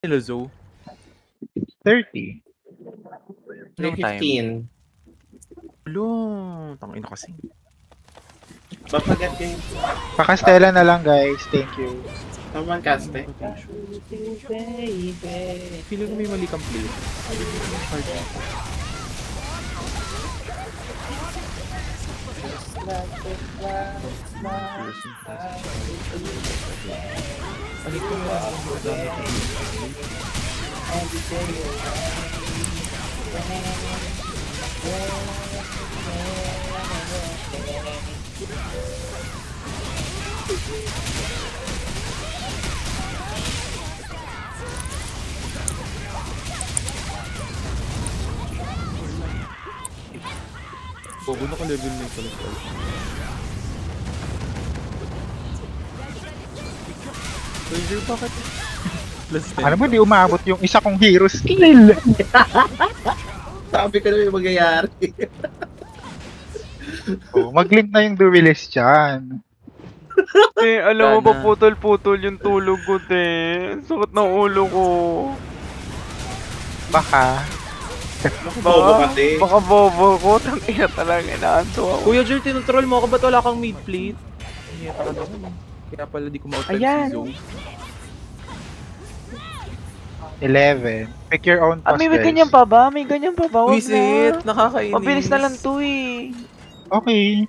Hello, Zo. 30. Anong time? 15. Hello, tangin na kasi. Papagat kayo. Pakastela na lang guys, thank you. Naman kaste. Feeling ko may mali kang play. Bobo na ka level na yung talagpal. Ranger, bakit? Plus 10. Ano mo, di umabot yung isa kong hero skill. Sabi ko na may magyayari. Oh, mag-link na yung duelist dyan. Eh, alam mo ba Sana. putol-putol yung tulog ko, te. Sakit ng ulo ko. Baka. Bobo kasi. Baka bobo ko. Tangina talaga, inaanto ako. Kuya Jer, tinutroll mo ako, ba't wala kang mid plate? Hiyata ka naman eh. Kaya pala di ko ma-out-time Ayan. si Zo. 11. Pick your own Ah, pass, may guys. ganyan pa ba? May ganyan pa ba? Wag Wisit, na. nakakainis. Mabilis na lang to eh. Okay.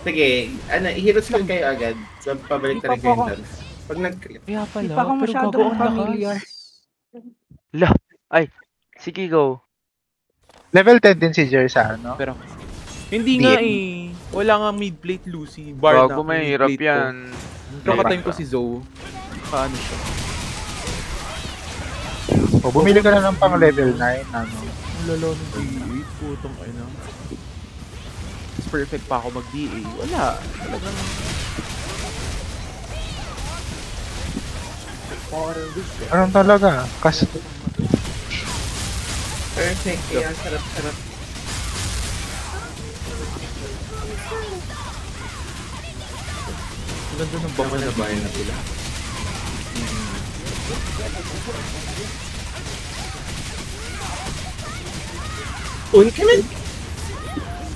Sige, hero skill kayo agad. So, pabalik na rin kayo yung dance. Pag Kaya pala, Hindi pa ako pero masyadong gago ang familiar. lakas. Sige, go. Level 10 din si Jer sa ano. Pero, hindi nga eh. Wala nga mid plate Lucy. Bar na Bago ako mahirap mid-plate yan. ko. Pero ka-time ko si Zo. Paano siya? O, bumili ka na ng pang level 9. Ano. Ang lalo ng D8. Putong ina. Mas perfect pa ako mag-DA. Wala. Talagang... Anong talaga? Kasi perfect. Kaya sarap-sarap. Ang ganda ng Baka baka na na bahay na sila. Unkimin!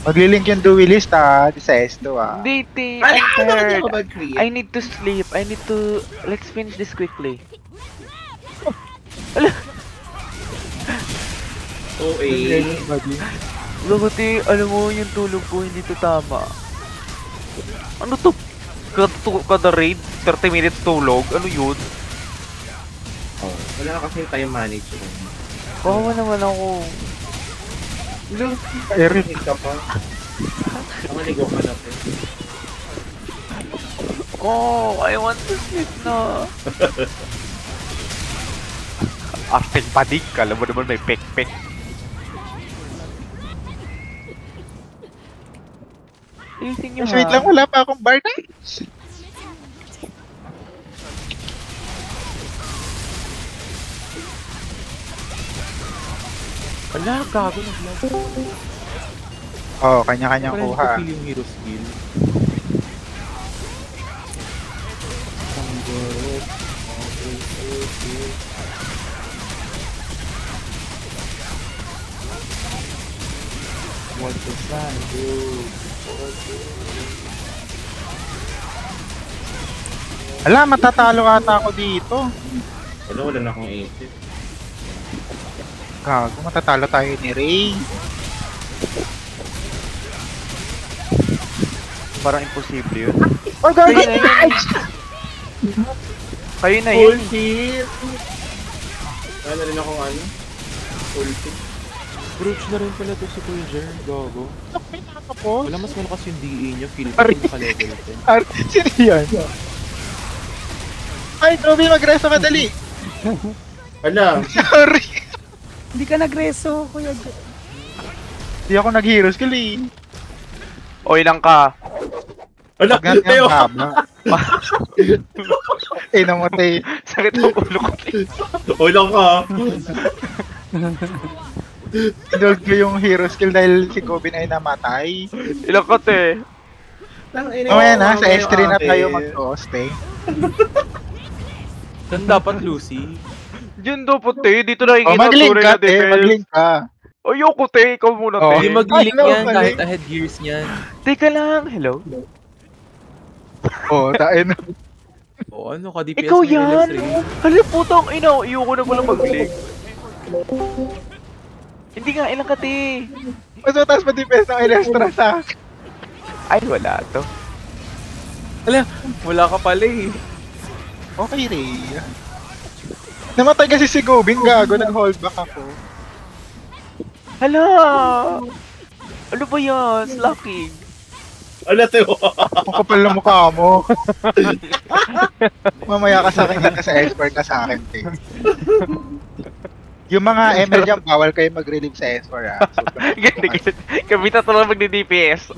maglilink yung duelist sa S2 ah. Hindi, te. Ay, I'm bakit tired. ako mag-create? I need to sleep. I need to... Let's finish this quickly. OA. Logo, te. Alam mo, yung tulog ko hindi to tama. Ano to? Kada raid? 30 minutes tulog? Ano yun? Oh, wala kasi time management. Kawawa naman ako. Eric. ka pa. Maligo ka na po. Oh, I want to sleep na. Arting padig. Alam mo naman may pek-pek. Ayusin nyo Mas wait ha. lang, wala pa akong bar na. Wala, gago ng vlog. Oh, kanya-kanyang Parang hindi kuha. ko feel yung hero skill. What does that do? Ala, matatalo ata ako dito. Wala na akong isip. Gago, matatalo tayo ni Ray. Parang imposible yun. Oh, gago! Kayo na yun. Kayo na yun. Full hit! Wala na rin akong ano. Full hit. Brooch na rin pala to si Kuya Jer. Gago. Tapos? Wala, mas malakas yung DA niya. Feel ko Aray. naka-level 10. Sino yan? Ay, Toby, mag-reso ka dali! Hala! Sorry! Hindi ka nagreso, Kuya. Di ako nag-hero skill eh. O ilang ka. Hala! Pag nga Tayo! haba. Namatay. Sakit ng ulo ko. Wala ka! Dog ko yung hero skill dahil si Gobin ay namatay. Ilang ka, te. Mamaya na, sa S3 na tayo mag-host eh. Saan dapat Lucy? Diyan dapat te, dito Oh, nakikita mag-link tunay ka, na te. defense. Mag-link ka. Ayoko te, ikaw muna Oh. te. Hindi mag-link Ay, no, yan mali. kahit ahead gears niyan. Teka lang, hello? Oh, tain. O ano ka, DPS Ikaw may yan? LS rin. Hala putang ina, ayoko na pala mag-link. Hindi nga, ilang ka te. Mas mataas pa DPS ng Electra sa akin. Ay, wala to. Ala, wala ka pala eh. Okay, Ray. Namatay kasi si Gobin, gago. Nag-hold back ako. Hala! Ano ba yan? Slacking. Ano to? Ang kapal ng mukha mo. Mamaya ka sa akin, ka sa expert ka sa akin, te. Yung mga ML dyan, bawal kayo mag-relieve sa S4, ha? Ganti, kami tatulong magdi-DPS.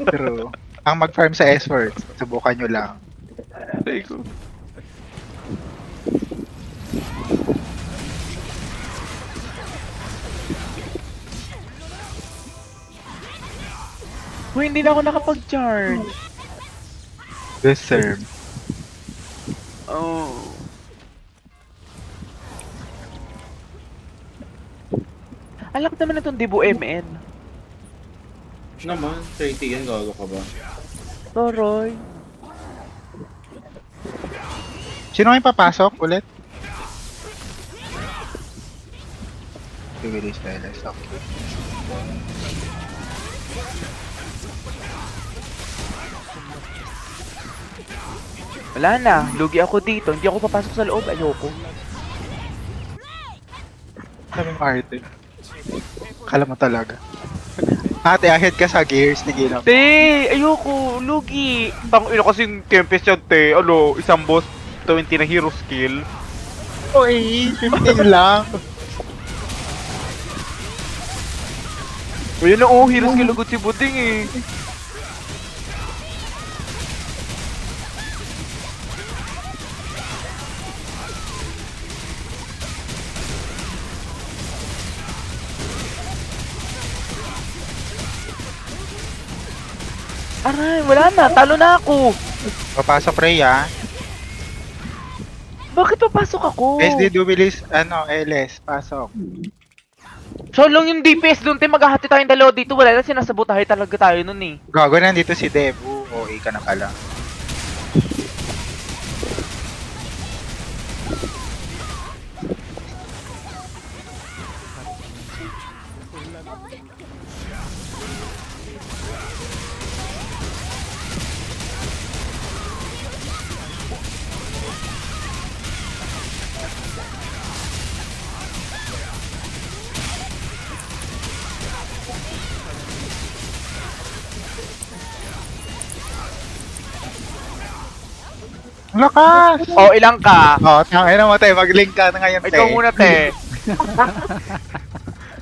Pero, ang mag-farm sa S4, subukan nyo lang. Teko. Uy, hindi na ako nakapag-charge. Deserve. Oh. Alam naman na itong Dibu MN. Naman, 30 yan, gago ka ba? Toroy. Sino yung papasok ulit? Bibilis na LS, okay. Wala na, lugi ako dito. Hindi ako papasok sa loob. Ayoko. Sabi mo arte. Kala mo talaga. Ate, ahead ka sa gears, tigil ako. Te, ayoko. Lugi. Ino kasing Tempest yan, te. Ano, isang boss, 20 na hero skill. Oy, 15 lang. O yun na, oh, hero skill agad si Buding eh. Aray, wala na. Talo na ako. Papasok Ray, ha? Bakit papasok ako? SD Dubilis, LS, pasok. So lang yung DPS doon, te. Maghahati tayong dalawa dito. Wala na, sinasabotahe talaga tayo nun eh. Gago, nandito si Debu. OA ka na pala. Lakas! Oh, ilang ka? Oh, tangina mo, te. Mag-link ka na ngayon, te. Ikaw muna, te.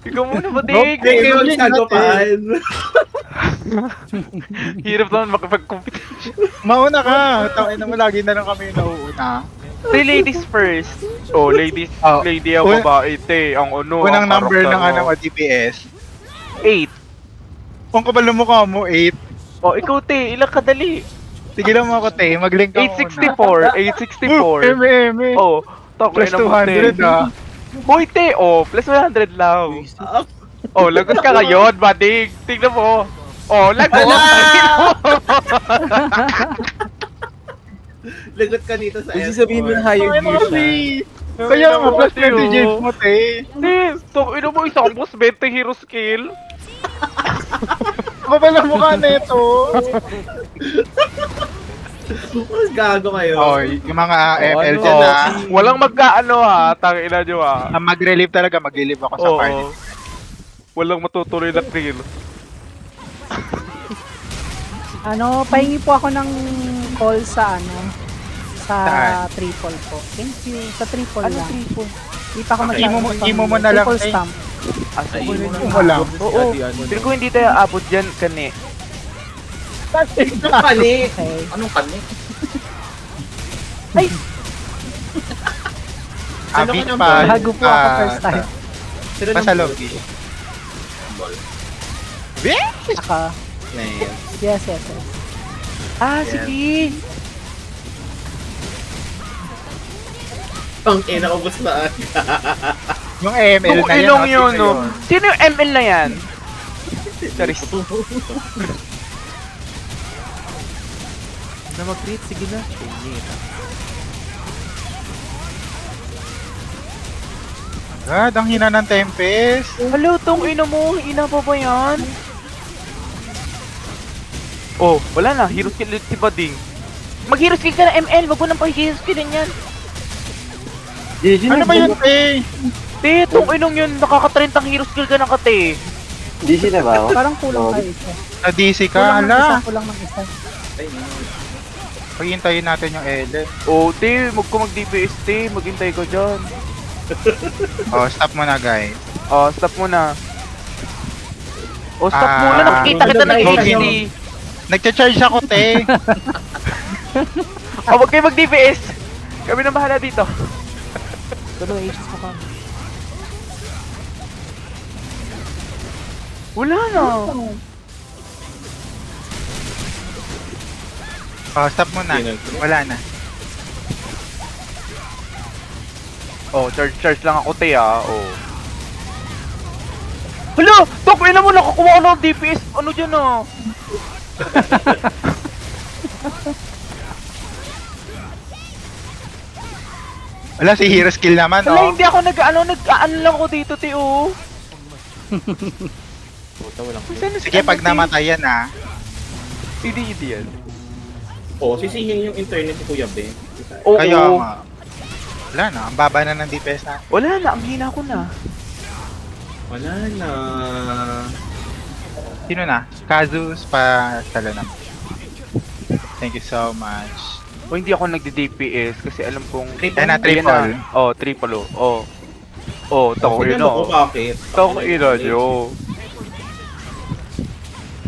Ikaw muna, Buding. Hindi kayo magsagopan. Hirap naman makipag-competition. Mauna ka. Tangina mo, lagi na lang kami nauuna. Say ladies first. Oh, ladies. Oh, Lady ang un- babae, te. Ang ano, Unang ang number ng karakter mo. DPS. 8. Kung kapal ng mukha mo, 8. Oh, ikaw, te. Ilang kadali? Tigilan mo ako, te. Mag-link ka muna. 864. 864. MM. Oh, takay Plus na mo, te. 200, ah. Hoy, te. Oh, plus 100 lang. Oh, lagot ka ngayon, Buding. Tingnan mo. Oh, lagot. Lagot ka dito sa Kung sabihin mo na higher gears na. Kaya nga, plus Te, 20 James mo, te. Te, ino mo isang boss 20 hero skill. Kapal ng mukha na ito. Mas gago kayo. Oy, yung mga ML ano? dyan, Oh, ha. walang magkaano ha, tangina nyo ha. Ang mag-relieve talaga, mag-relieve ako sa Oo. party. Walang matutuloy na kill. Pahingi po ako ng call sa sa Saan? triple po. Thank you. Sa triple Ano lang. triple? Hindi pa ako Okay, imo mo na lang, Triple eh. stamp. Asa Ay, mo yun na mo lang. Oo, pero ko hindi tayo abot dyan kani. Anong kani? Okay. Anong kani? Abit Ano ka pa. Bago po ako first time. Sino Pa sa nang- lobby. Saka, Nice. yes. Ah, sige. Ang ina, ubos na. Yung ML Kung na yan. ilong oh, yun, sino no? Sino yung ML na yan? Charis. Na mag-create, sige na. Init. God, ang hina ng Tempest. Hello, tong ina mo. Ina pa ba yan? Oh, wala na. Hero skill ulit si Bading. Mag-hero skill ka na ML. Wag mo nang pa-hero skillin yan. Ano ba yun, te? Te, tong inong yun. Nakaka-30 hero skill ka na kate. DC na ba ako? Parang kulang kayo isa. Sa DC ka, Kulang ng isa, hala. kulang ng isa. Paghintayin natin yung Ele. Oh, te. Mag ko mag-DPS, te. Maghintay ka dyan. Oh, stop mo na, guys. Oh, stop muna. Oh, stop Ah, muna. Nakikita kita ng Hogan. HD. Nagcha-charge ako, te. Oh, wag kayo mag-DPS. Kami na bahala dito. Pero HS mo ka. Wala na. Oh, stop mo na. Wala na. Oh, charge lang ako, te, ah. Oh. Hala! Tok, ina mo, nakakuha ko ng DPS. Ano dyan, ah? Wala, si hero skill naman, Hala, oh. hindi ako nag-ano lang ako dito, te, oh. Puta, walang Saan na si Sige, pag ano, te? namatay yan, ah. Hindi yan. Oh, sisihin yung internet ni Kuya Ben. Oo. Kaya nga. Wala na, ang baba na ng DPS na. Wala na, ang hina ko na. Wala na. Sino na? Kazus pa talo na. Thank you so much. O, hindi ako nagdi-DPS kasi alam kong... Yan na, Ayan triple. Oh, triple, oh. Oh. Oh, tako yun, Tingnan mo oh. ko bakit. Tako ina nyo.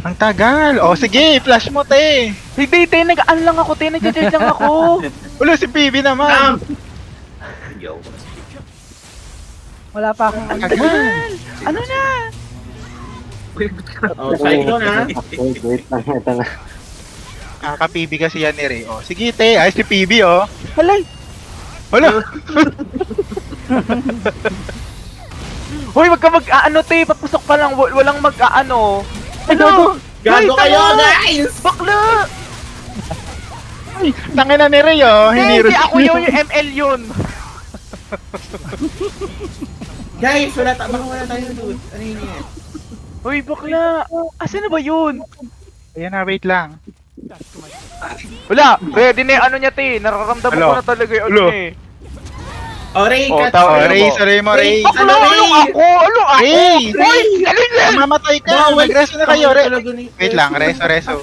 Ang tagal! Oh, sige, flash mo, te! Hindi, te, nag-ano lang ako, te. Nag-charge lang ako. Wala, si PB naman! Yo. Wala pa akong Ang tagal! Ano na? Oh, Cyclone ha. Wait lang, ito na. Ka-PB kasi yan ni Ray. Oh, sige, te. Ay, si PB, oh. Halay. Wala! Hoy, wag ka mag-ano, te. Papusok pa lang. Walang mag-ano. Ano? Gago Hoy, kayo, tama! guys! Bakla! Ay, tangin na ni Ray, oh. Hindi, Hindi ako yun, yung ML yun. Guys, baka wala tayo doon. Ano yun yan? Hoy, bakla. Asan na ba yun? Ayan na, wait lang. Wala. Ready na yung ano niya, te. Nararamdaman Hello? ko na talaga yung ano Hello? niya, eh. Oh, Ray, Oh, cut. tao- Oh, Ano Ray, mo? sorry mo, Ray. Bakla, Ano, Ray? anong ako? Anong ako? Ray! Hoy, ano yan? Mamatay ka! Bawal. Mag-reso na kayo, Ray. Talaga ni- Wait lang, reso.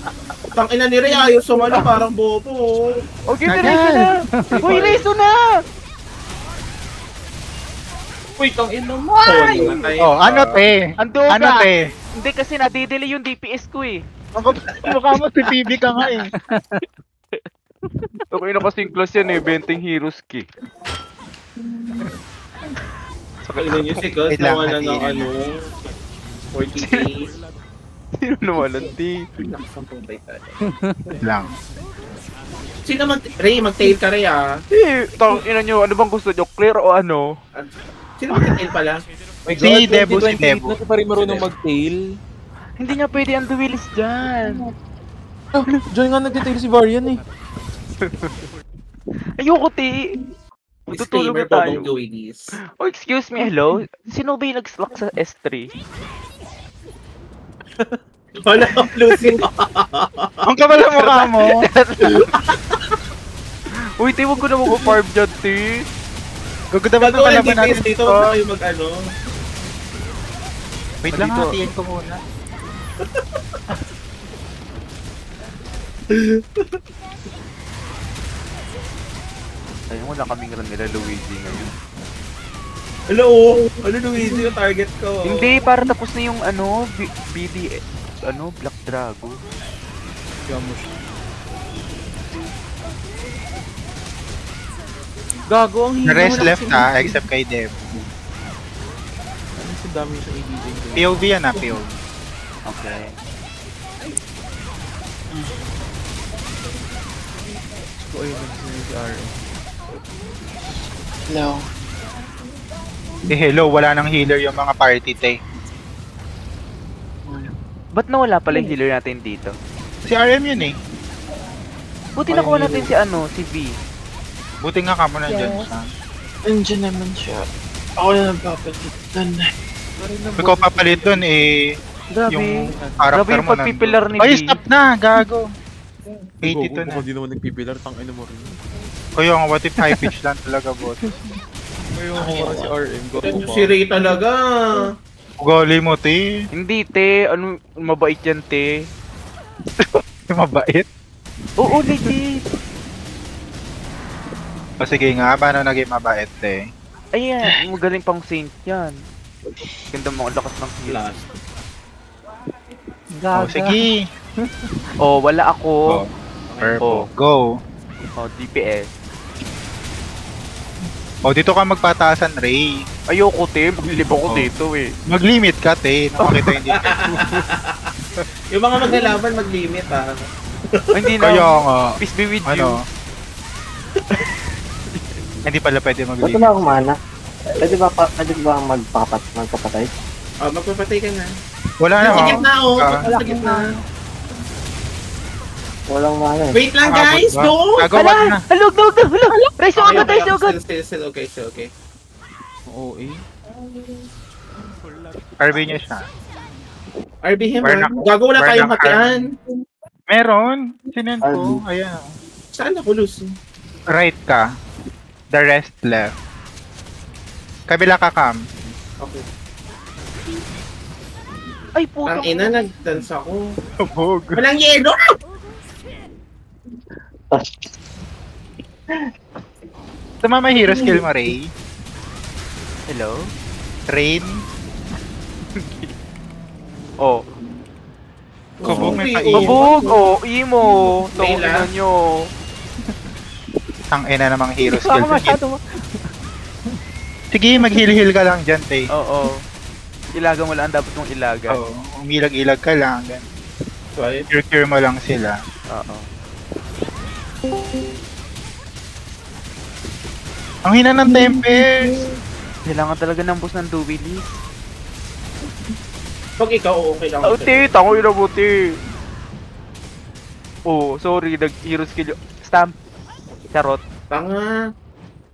Tang ina ni Ray, ayaw sumalo, parang bobo. Okay, Tagal. reso na. Hoy, reso na. Uy, tang ina mo. Oh, Oh, ano, te? Ando Ano, ka. te? Hindi kasi nadidelay yung DPS ko, eh. Mukha mo si PB ka nga, eh. Okay na kasing class yan, eh. 20 heroes ki. Saka ina niyo si Gus, Wait lang, nawala ng hatiin. ano, 40k. Sino naman, di? Nakasampung tayo tayo. Wait lang. Sino Ray, mag-tail ka Ray ah. Eh, tang ina nyo, ano bang gusto nyo? Clear o ano? Sino mag-tail pala? Si Debu, si Debu. Hindi pa rin marunong mag-tail. Hindi niya pwede ang duwilis dyan. Ah, Diyan nga nag-tail si Varian eh. Ayoko, ti. Matutulog Disclaimer na po tayo. bang doing this? Oh, excuse me, hello? Sino ba yung nag-slack sa S3? Wala akong losing. Ang kapal ang mukha mo. Uy, ti, huwag ko na mag-farm dyan, ti. Gugudaban Bago pa walang naman natin DPS dito, dito. baka yung mag-ano. Wait lang, Dito. hatiin ko muna. Ayun, wala kaming run nila Luigi ngayon. Hello, ano Luigi yung target ko? Hindi, para tapos na yung ano, BD, ano, Black Dragon. Gago, ang hina. The rest wala left kasing ha, hit. except kay Dev. Ano sa dami sa ibigay ko? POV yan ha, POV. Okay. Ko ayun si RM. Hello. Hello, wala nang healer yung mga party, te. Ba't nawala pala yung healer natin dito? Si RM yun eh. Buti nakuha natin si si V. Buti nga kamo nandyan Yes. siya. Nandiyan naman siya. Ako na nagpapalitan. Ikaw papalit dun eh. Grabe. Yung Grabe character yung mo pagpipilar ni Ay, V. stop na! Gago! Go, 82 kung na. hindi naman nagpipilar, tangin mo rin. Kaya nga, what if high pitch lang talaga, boss? Ngayon ako para si RM, go Yan yung pa. si Ray talaga. Ugali mo, te. Hindi, te. Ano, mabait yan, te. Mabait. Oo, legit. O sige nga, paano naging mabait, te? Ayan, magaling pang saint yan. Ganda mo, ang lakas ng heal. Last. Gaga. O sige. Oh, wala ako. Purple. Go. Oh, DPS. O, dito ka magpataasan, Ray. Ayoko, te. Maglilib ako Oh. dito, eh. Mag-limit ka, te. Nakakita hindi. Yung mga maglalaban, mag-limit ah. Ay, hindi Kaya na. nga. Peace be with you. Ano? Hindi pala pwede Ba't mag-limit. wala akong mana? Pwede ba magpapatay? Oh, magpapatay ka na. Wala na. Sa gitna oh. Ah. Sa gitna. Walang mana eh. Wait lang guys, Abot ba? go! Gagawa na. Halog, halog. Rise agad, rise agad. Still okay, still okay. Oo eh. RB niya siya. RB him Where ah. na- Gago wala where tayong na- hatian. Meron. Sinend ko. Ayan. Saan ako lose? Right ka. The rest left. Kabila ka, Cam. Okay. Ay, puto. Ang ina, nag-dance ako. Kabog. Walang yelo! Tumama hero skill mo, Ray. Hello? Rain. Oh. Kabog may Okay, pain. Kabog! Oh, imo! Layla? Tawag nyo. Ang ina namang hero Hindi skill. ako masyado. Sige, mag-heal-heal ka lang dyan, te. Oo. Ilaga mo lang ang dapat mong ilaga. Oo. Umilag-ilag ka lang. Gan. Sorry. Cure mo lang sila. Oo. Ang hina ng Tempest. Kailangan talaga ng boss ng Duwili. Pag ikaw, okay lang. Oh, te, tango yun mo, te. Oh, sorry, nag-hero skill yun. Stamp. Charot. Tanga.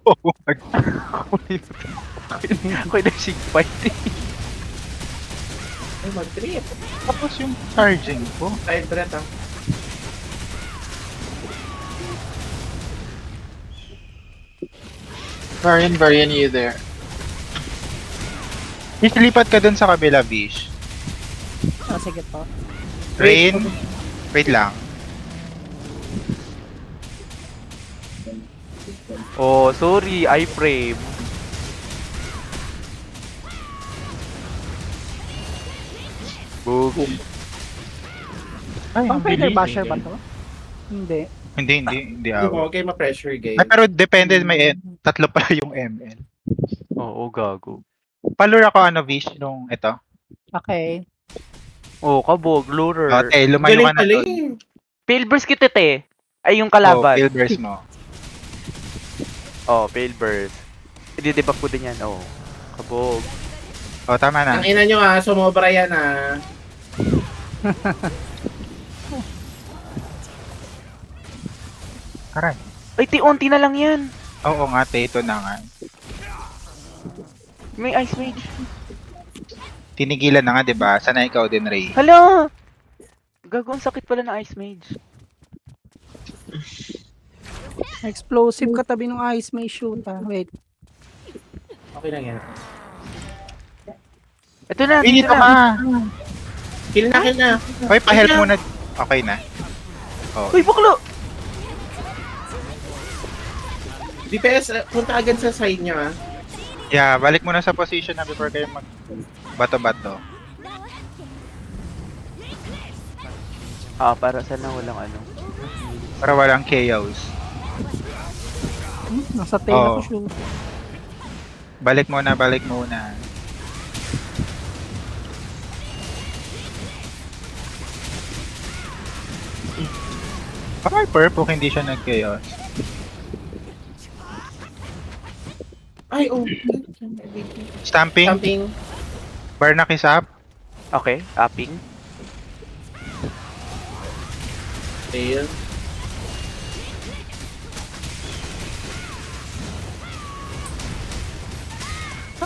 Oh my Ako'y nag-sig fight. Ay, mag-trip. Tapos yung charging ko. Side breath ah. Varian, you there? Lipat ka dun sa kabila, Bish. Oh, sige po. Rain. Wait lang. Oh, sorry, iframe. Boog. Ay, Pang ang feather bilis. basher ba to? Hindi. Hindi Hindi ako. mo okay ma-pressure game. Ay, pero depende, may tatlo pala yung ML. Oo, gago. Palura ko ano, Vish, nung ito. Okay. Oh, kabog, lurer. Okay, lumayo Galing ka na pala doon. eh. Pale-burst kita, te. Ay, yung Oh, kalaban. Pilbers mo. Oh, pale-burst. I-debuff ko din yan, oh. Kabog. Oh, tama na. Ang ina nyo ah, sumobra yan ah. Aray. Ay, ti-unti na lang yan. Oo nga, te, ito na nga. May ice mage. Tinigilan na nga, di ba? Sana ikaw din, Ray. Hala! Gago, ang sakit pala ng ice mage. Explosive katabi ng ice may shoot ah. Wait. Okay lang yan. Ito na, Ay, dito dito na. ka! Kill na, kill na. Hoy, pa-help muna. Okay na. Oh. Uy, baklo! DPS, punta agad sa side nyo ah. Yeah, balik muna sa position na before kayo mag bato-bato. Ah, para sana walang ano. Para walang chaos. Nasa tail Oh. ako shoot. Balik muna, balik muna. Bakit purple hindi siya nag-chaos? Ay, oh. Stamping. Something. Barnak is up. Okay, upping. Tail.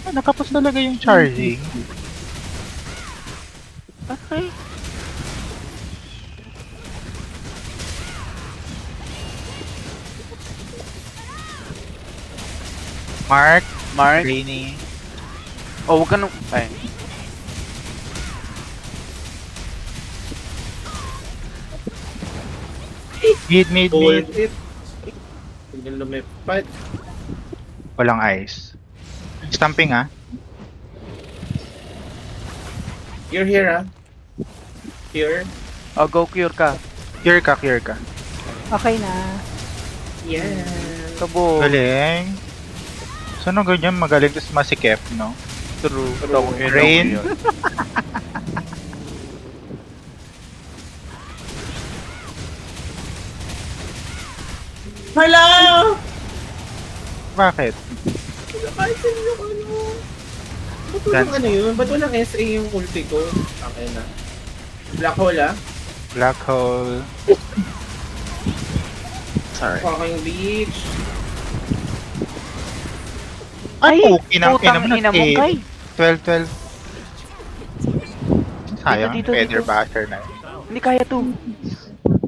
Nakapos talaga yung charging. Okay. Mark. Mark. Rainy. Oh, huwag ka nung... Ay. Mid. Hold it. Tingnan lumipad. Walang ice. Stamping ah. You're here, ah. Here. Oh, go cure ka. Cure ka. Okay na. Yeah. Kabo. Galing. Saan ganyan magaling tas masikip, no? True. Rain. Hala! Bakit? Nakasin yung ano. Ba't walang ano yun? Ba't walang SA yung ulti ko? Okay na. Black hole, ah. Black hole. Sorry. Fucking beach. Ay, okay na. Putang ina mo, Kai. 12. Sayang, Dito, Feather dito. Basher na yun. Hindi kaya to.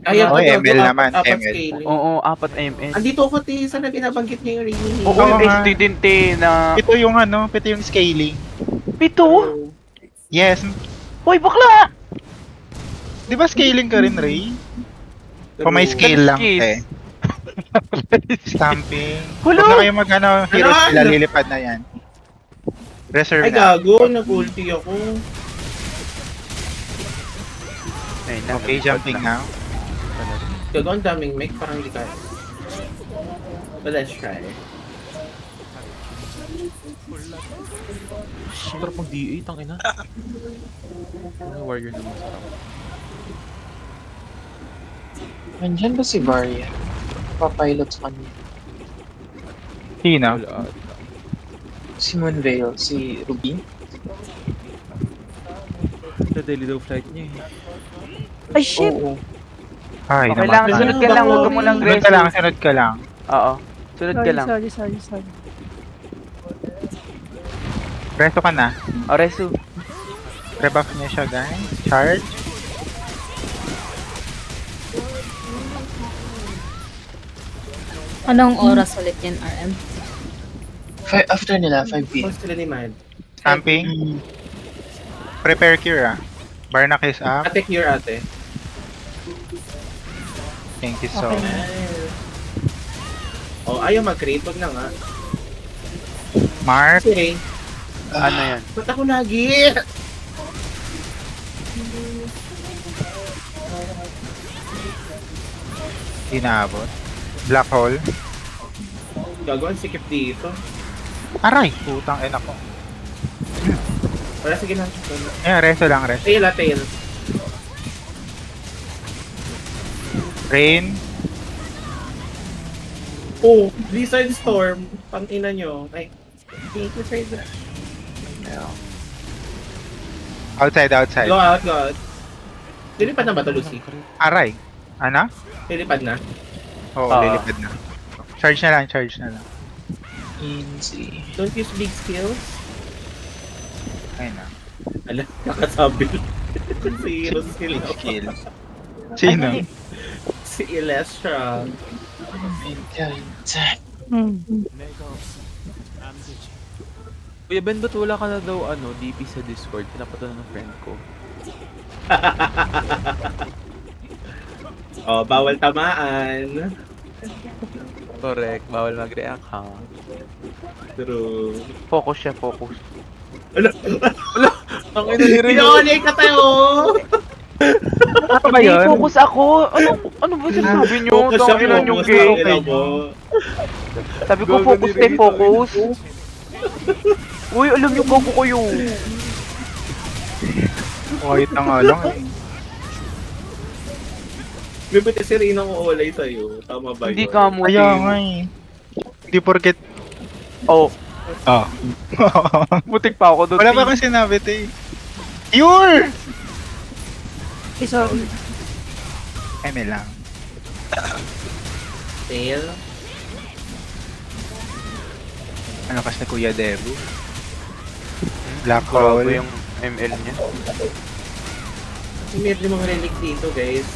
Ayaw Oh, ko, ML gago, naman, apat ML. scaling. Oo, 4 MN. Andito ako, Ti. Sana binabanggit niyo yung ring. Oo, Oo yung nga. SD din, te, na... Ito yung ano, ito yung scaling. Pito? Yes. Hoy, bakla! Di ba scaling ka rin, Ray? O may scale lang, Skis. eh. Stamping. Hello? Huwag na kayo mag-ano, heroes Ano? sila, lilipad na yan. Reserve Ay, na. gago. Nag-ulti ako. Ayun na, Okay, jumping now. Gago, ang daming mech. Parang hindi kaya. But let's try. Sarap mag DA, tangina. Ano warrior naman sa tama. Nandyan ba si Varia? Papilot sa kanya. Sino? Wala. Si Moonveil, si Ruby. Sa daily daw flight niya eh. Ay, shit! Oo. Ay, Okay lang, namatay. sunod ka lang, huwag ka munang Sunod ka lang, sunod ka lang. Oo, sunod ka lang. Sorry. Resto ka na. O, Resu. Rebuff niya siya, guys. Charge. Anong oras ulit yan, RM? After nila, 5 p.m. Post sila ni Mad. Stamping. Prepare cure ah. Barnak is up. Ate, cure ate. Thank you so much. Oh, ayaw mag-create. Wag na nga. Mark. Okay. Ano yan? Ba't ako lagi? Inaabot. Black hole. Gago, ang sikip dito. Aray! Putang ina ko. Wala, sige lang. Resto lang, resto. Tail, tail. Rain. Oh, Blizzard Storm. Pang-ina nyo. Ay, thank you for that. Outside. Go out. Lilipad na ba ito, Lucy? Aray. Ano? Lilipad na? Oo, lilipad na. Charge na lang. Easy. Don't use big skills. Ayun na. Ala, nakasabi. Si Hero skill. Kill. Sino? Si Ilestra. Kuya Ben, ba't wala ka na daw DP sa Discord? Pinapatunan ng friend ko. Oh, bawal tamaan. Correct, bawal mag-react ha. True. Focus siya, focus. Ala, Ang ina ni Rin. pinakuli ka tayo! Ano ba yun? Focus ako! Ano ba sinasabi nyo? Focus siya, Tanginan yung focus. game. Tanginan mo. Sabi ko, focus tayo, focus. Uy, alam nyo, gago kayo. Wait na nga lang eh. May pati si Rina ang uulay sa'yo. Tama ba yun? Hindi ka mo. Kaya nga eh. Hindi porket Oh, Oh. Butik pa ako doon. Wala ba akong sinabi, te? Yur! Sorry. Eme lang. Tail. Ano kasi Kuya Debu? Black Grabe hole. yung ML niya. Meron yung mga relic dito, guys.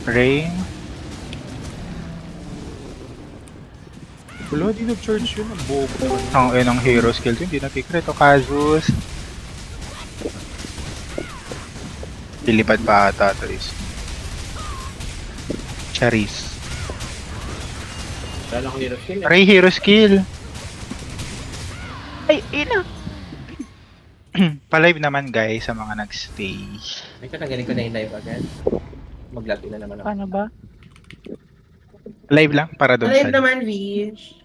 Rain. Wala, di nag-charge yun. Ang bobo. Ang hero skill din, hindi napikrito. Kazus. Lilipad pa ata, Tris. Charis. Wala akong hero skill. Ray hero skill. Ay, ina! Pa-live naman guys sa mga nagstay. Ay, tanggalin ko na yung live agad. Mag-login na naman ako. Paano ba? Live lang para doon Live sa... naman, Vish.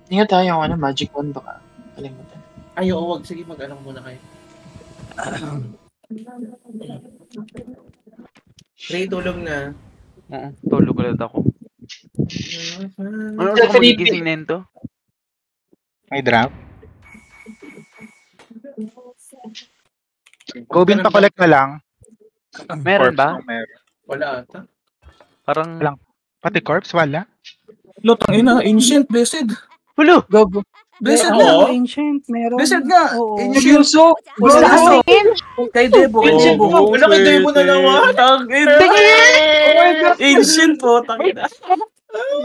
Ingat tayo yung magic wand baka. Kalimutan. Ay, oo, wag. Sige, mag-alang muna kayo. Ray, tulog na. Oo, tulog ulit ako. Ano Sa ako magigising na yun to? May drop. Gobin pa collect na lang. Meron Corpse ba? kung meron. Wala ata. Parang... Walang- Pati corpse, wala. Lutang ina, ancient, blessed. Hulo! Go. Blessed Oo. nga. Ancient, meron. Blessed nga. Oo. Ancient. Wala. Kay Debo. Ancient po. Wala kay Debo na naman. Oh my God. Ancient po. Tangina.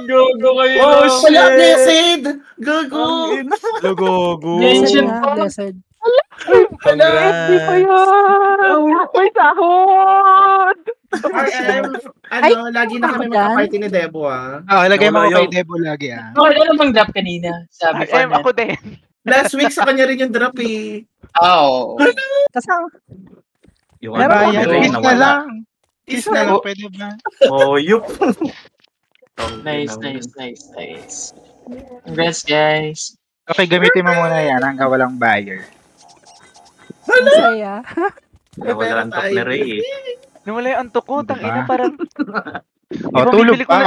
Gogo kayo. Oh, wala, blessed! Gago! Logogo. Blessed nga, blessed. Hindi pa yan! May sahod! RM, Ay, lagi na kami ako dyan? magka-party ni Debo, ah. Lagay mo Wala ko kay yung- Debo lagi Okay, ano bang drop kanina? Sabi ko Ako din. Last week sa kanya rin yung drop, eh. Oo. Kasama. Yung Meron ano, pa Bayan, ba? yung kiss na nawala. lang. Kiss na lang, pwede ba? Oh, yup. Nice, nice. Congrats, guys. Okay, gamitin mo muna yan hanggang walang buyer. Masaya. Nawala ang top ni Ray eh. Nawala yung antok ko, tangina Diba? parang... O, tulog bibili ko pa.